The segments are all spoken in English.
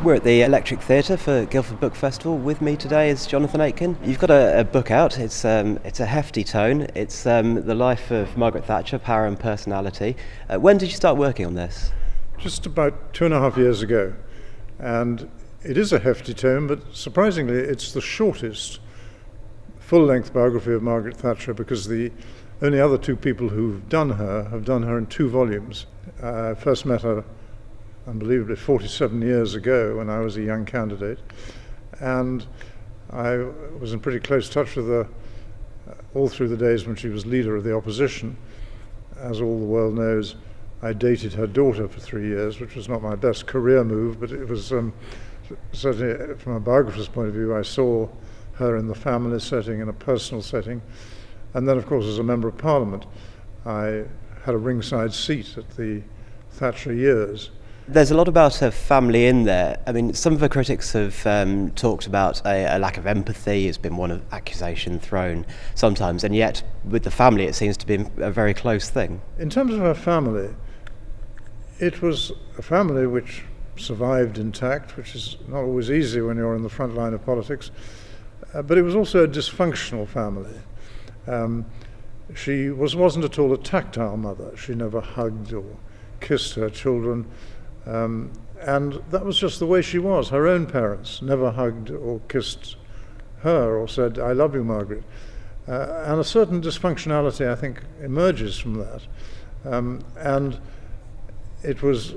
We're at the Electric Theatre for Guildford Book Festival. With me today is Jonathan Aitken. You've got a book out. It's a hefty tome. It's the life of Margaret Thatcher, Power and Personality. When did you start working on this? Just about 2.5 years ago. And it is a hefty tome, but surprisingly it's the shortest full-length biography of Margaret Thatcher, because the only other two people who've done her have done her in 2 volumes. I first met her unbelievably 47 years ago when I was a young candidate, and I was in pretty close touch with her all through the days when she was leader of the opposition. As all the world knows, I dated her daughter for 3 years, which was not my best career move, but it was certainly, from a biographer's point of view, I saw her in the family setting, in a personal setting. And then, of course, as a Member of Parliament, I had a ringside seat at the Thatcher years. There's a lot about her family in there. I mean, some of her critics have talked about a lack of empathy. It's been one accusation thrown sometimes, and yet with the family it seems to be a very close thing. In terms of her family, it was a family which survived intact, which is not always easy when you're in the front line of politics, but it was also a dysfunctional family. She wasn't at all a tactile mother. She never hugged or kissed her children. And that was just the way she was. Her own parents never hugged or kissed her or said, "I love you, Margaret." And a certain dysfunctionality, I think, emerges from that. And it was,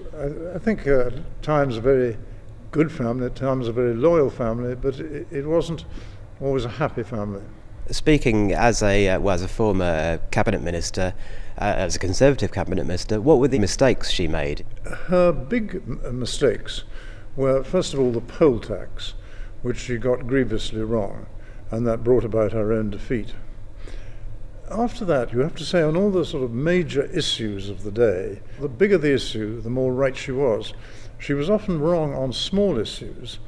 I think, at times a very good family, at times a very loyal family, but it wasn't always a happy family. Speaking as a former cabinet minister, as a Conservative cabinet minister, what were the mistakes she made? Her big mistakes were, first of all, the poll tax, which she got grievously wrong, and that brought about her own defeat. After that, you have to say, on all the sort of major issues of the day, the bigger the issue, the more right she was. She was often wrong on small issues,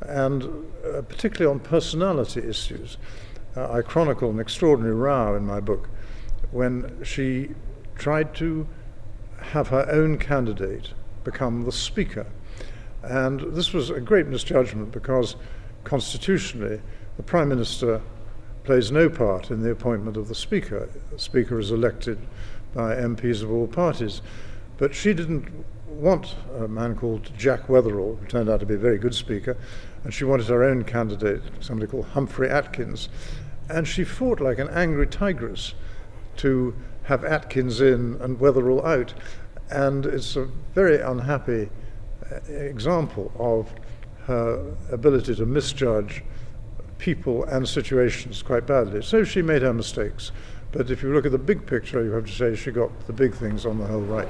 and particularly on personality issues. I chronicle an extraordinary row in my book when she tried to have her own candidate become the Speaker. And this was a great misjudgment, because constitutionally the Prime Minister plays no part in the appointment of the Speaker. The Speaker is elected by MPs of all parties. But she didn't want a man called Jack Wetherell, who turned out to be a very good Speaker, and she wanted her own candidate, somebody called Humphrey Atkins. And she fought like an angry tigress to have Atkins in and Wetherell out. And it's a very unhappy example of her ability to misjudge people and situations quite badly. So she made her mistakes. But if you look at the big picture, you have to say she got the big things on the whole right.